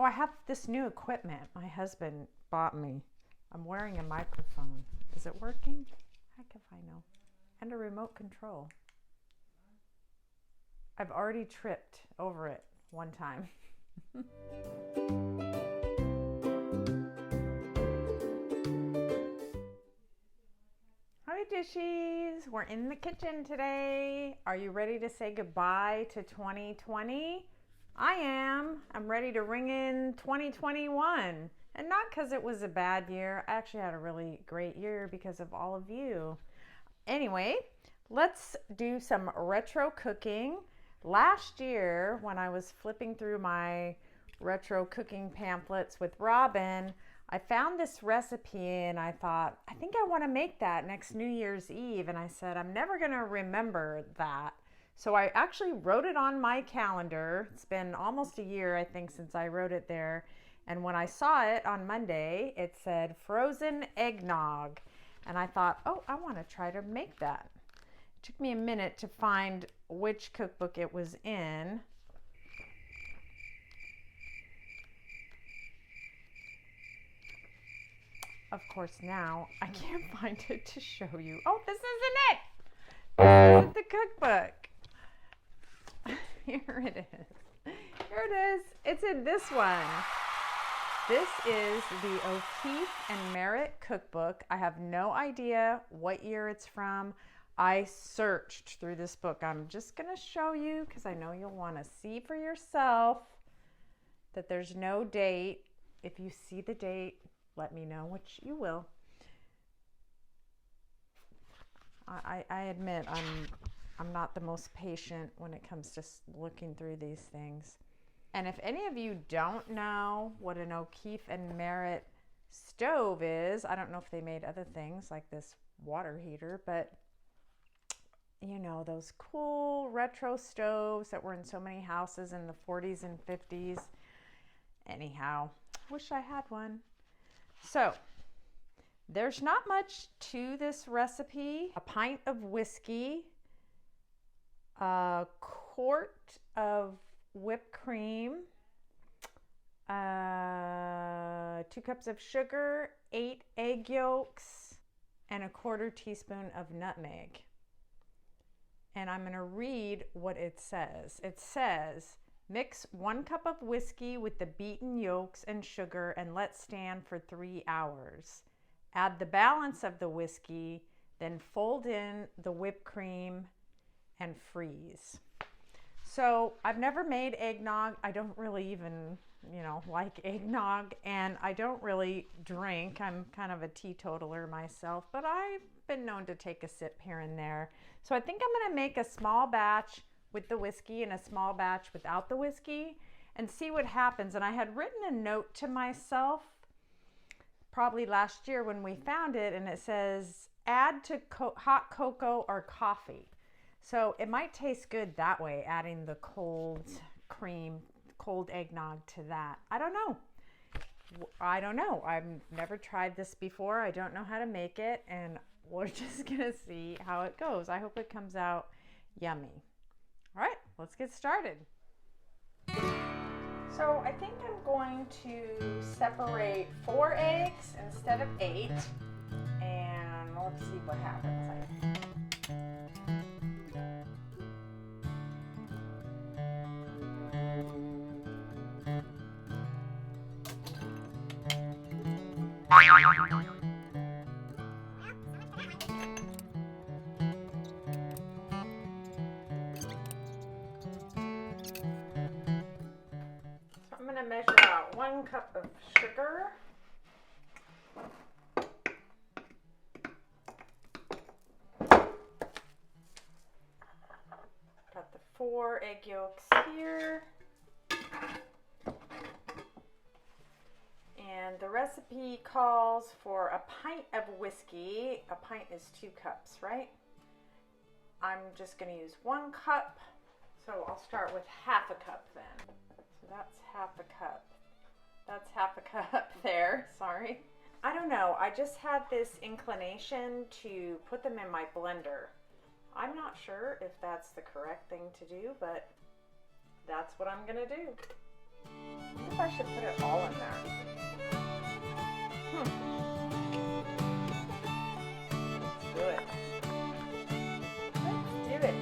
Oh, I have this new equipment my husband bought me. I'm wearing a microphone. Is it working? Heck if I know. And a remote control. I've already tripped over it one time. Hi Dishies, we're in the kitchen today. Are you ready to say goodbye to 2020? I am. I'm ready to ring in 2021. And not because it was a bad year. I actually had a really great year because of all of you. Anyway, let's do some retro cooking. Last year, when I was flipping through my retro cooking pamphlets with Robin, I found this recipe and I thought, I think I want to make that next New Year's Eve. And I said, I'm never going to remember that. So I actually wrote it on my calendar. It's been almost a year, I think, since I wrote it there. And when I saw it on Monday, it said frozen eggnog. And I thought, oh, I want to try to make that. It took me a minute to find which cookbook it was in. Of course, now I can't find it to show you. Oh, this isn't it. This isn't the cookbook. Here it is. Here it is. It's in this one. This is the O'Keefe Merrit cookbook. I have no idea what year it's from. I searched through this book. I'm just going to show you because I know you'll want to see for yourself that there's no date. If you see the date, let me know, which you will. I admit I'm not the most patient when it comes to looking through these things. And if any of you don't know what an O'Keefe Merrit stove is, I don't know if they made other things like this water heater, but you know, those cool retro stoves that were in so many houses in the 40s and 50s. Anyhow, wish I had one. So there's not much to this recipe. A pint of whiskey, a quart of whipped cream, 2 cups of sugar, 8 egg yolks, and 1/4 teaspoon of nutmeg. And I'm going to read what it says. It says, mix 1 cup of whiskey with the beaten yolks and sugar and let stand for 3 hours. Add the balance of the whiskey, then fold in the whipped cream and freeze. So I've never made eggnog. I don't really even, like eggnog, and I don't really drink. I'm kind of a teetotaler myself, but I've been known to take a sip here and there. So I think I'm going to make a small batch with the whiskey and a small batch without the whiskey and see what happens. And I had written a note to myself probably last year when we found it, and it says add to hot cocoa or coffee. So it might taste good that way, adding the cold cream, cold eggnog to that. I don't know. I've never tried this before. I don't know how to make it, and we're just gonna see how it goes. I hope it comes out yummy. All right, let's get started. So I think I'm going to separate 4 eggs instead of 8, and let's see what happens. I'm going to measure out 1 cup of sugar, got the 4 egg yolks here, and the recipe calls for a pint of whiskey. A pint is 2 cups, right? I'm just going to use 1 cup, so I'll start with half a cup then. So that's half a cup. That's half a cup there, sorry. I don't know, I just had this inclination to put them in my blender. I'm not sure if that's the correct thing to do, but that's what I'm gonna do. wonder if I should put it all in there. Let's do it. Let's do it.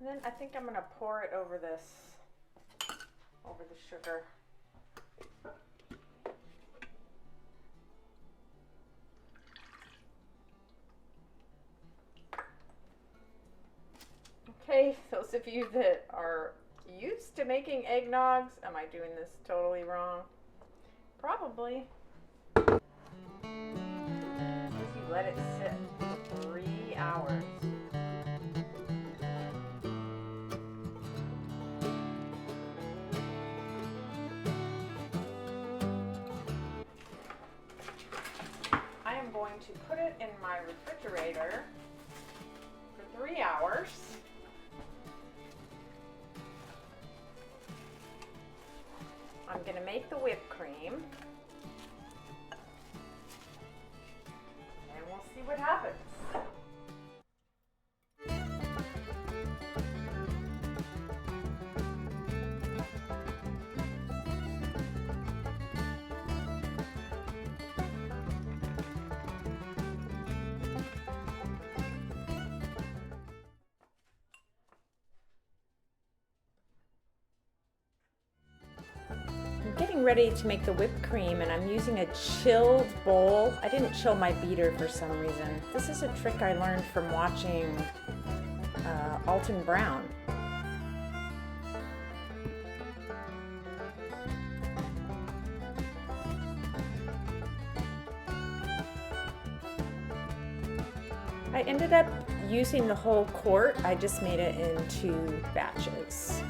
And then I think I'm gonna pour it over the sugar. Okay, those of you that are used to making eggnogs, am I doing this totally wrong? Probably. You let it sit for 3 hours. I am going to put it in my refrigerator for 3 hours. I'm going to make the whipped cream, and we'll see what happens. Getting ready to make the whipped cream, and I'm using a chilled bowl. I didn't chill my beater for some reason. This is a trick I learned from watching Alton Brown. I ended up using the whole quart. I just made it in 2 batches.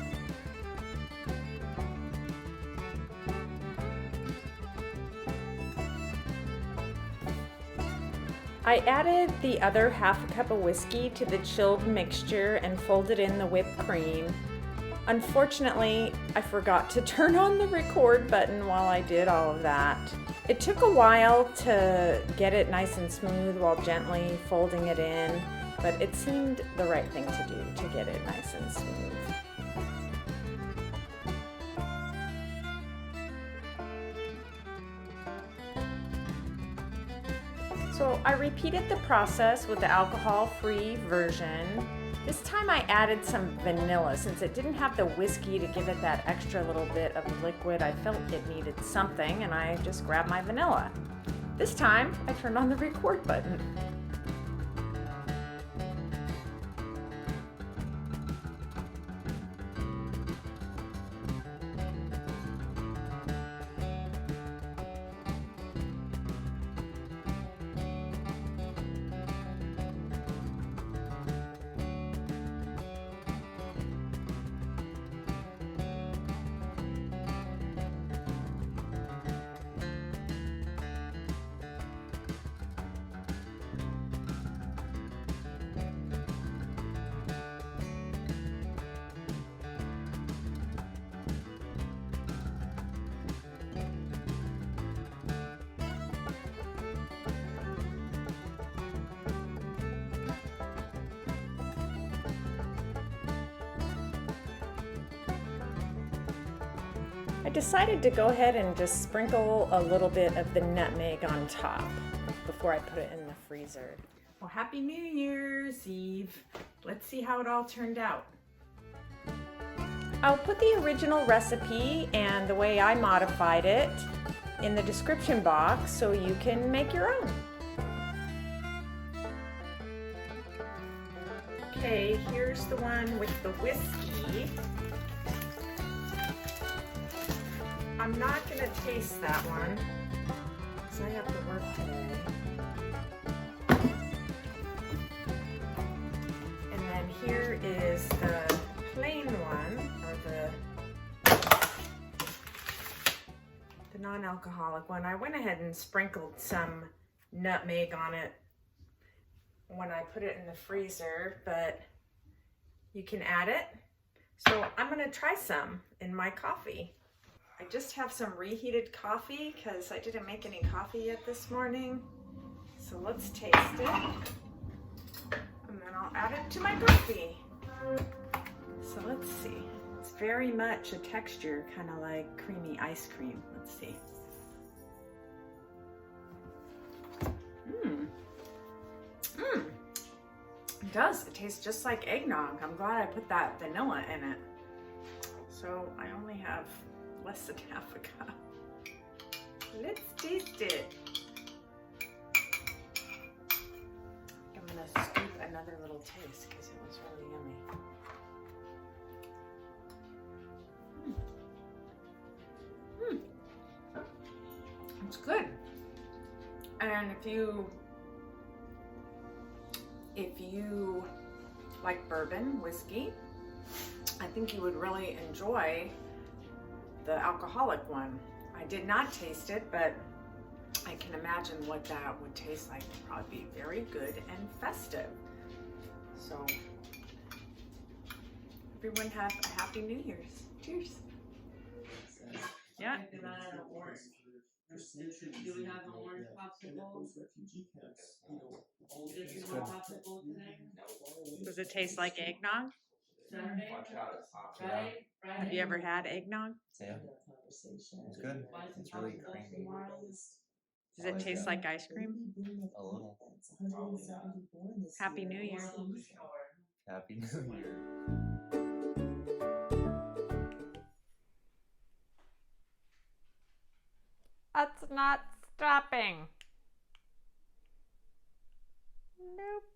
I added the other half a cup of whiskey to the chilled mixture and folded in the whipped cream. Unfortunately, I forgot to turn on the record button while I did all of that. It took a while to get it nice and smooth while gently folding it in, but it seemed the right thing to do to get it nice and smooth. So I repeated the process with the alcohol-free version. This time I added some vanilla. Since it didn't have the whiskey to give it that extra little bit of liquid, I felt it needed something, and I just grabbed my vanilla. This time I turned on the record button. I decided to go ahead and just sprinkle a little bit of the nutmeg on top before I put it in the freezer. Well, Happy New Year's Eve. Let's see how it all turned out. I'll put the original recipe and the way I modified it in the description box so you can make your own. Okay, here's the one with the whiskey. I'm not going to taste that one because I have to work today. And then here is the plain one, or the non-alcoholic one. I went ahead and sprinkled some nutmeg on it when I put it in the freezer, but you can add it. So I'm going to try some in my coffee. I just have some reheated coffee because I didn't make any coffee yet this morning. So let's taste it. And then I'll add it to my coffee. So let's see. It's very much a texture, kind of like creamy ice cream. Let's see. It does. It tastes just like eggnog. I'm glad I put that vanilla in it. So I only have less than half a cup. Let's taste it. I'm gonna scoop another little taste because it was really yummy. It's good. And if you like bourbon whiskey, I think you would really enjoy the alcoholic one. I did not taste it, but I can imagine what that would taste like. It'd probably be very good and festive. So everyone have a happy New Year's. Cheers. Yeah. Do we have an orange popsicle? Is there a popsicle today? Does it taste like eggnog? Saturday? Friday? Have you ever had eggnog? Yeah, it's good. It's really creamy. Does it taste like ice cream? A little. Happy New Year. Happy New Year. It's not stopping. Nope.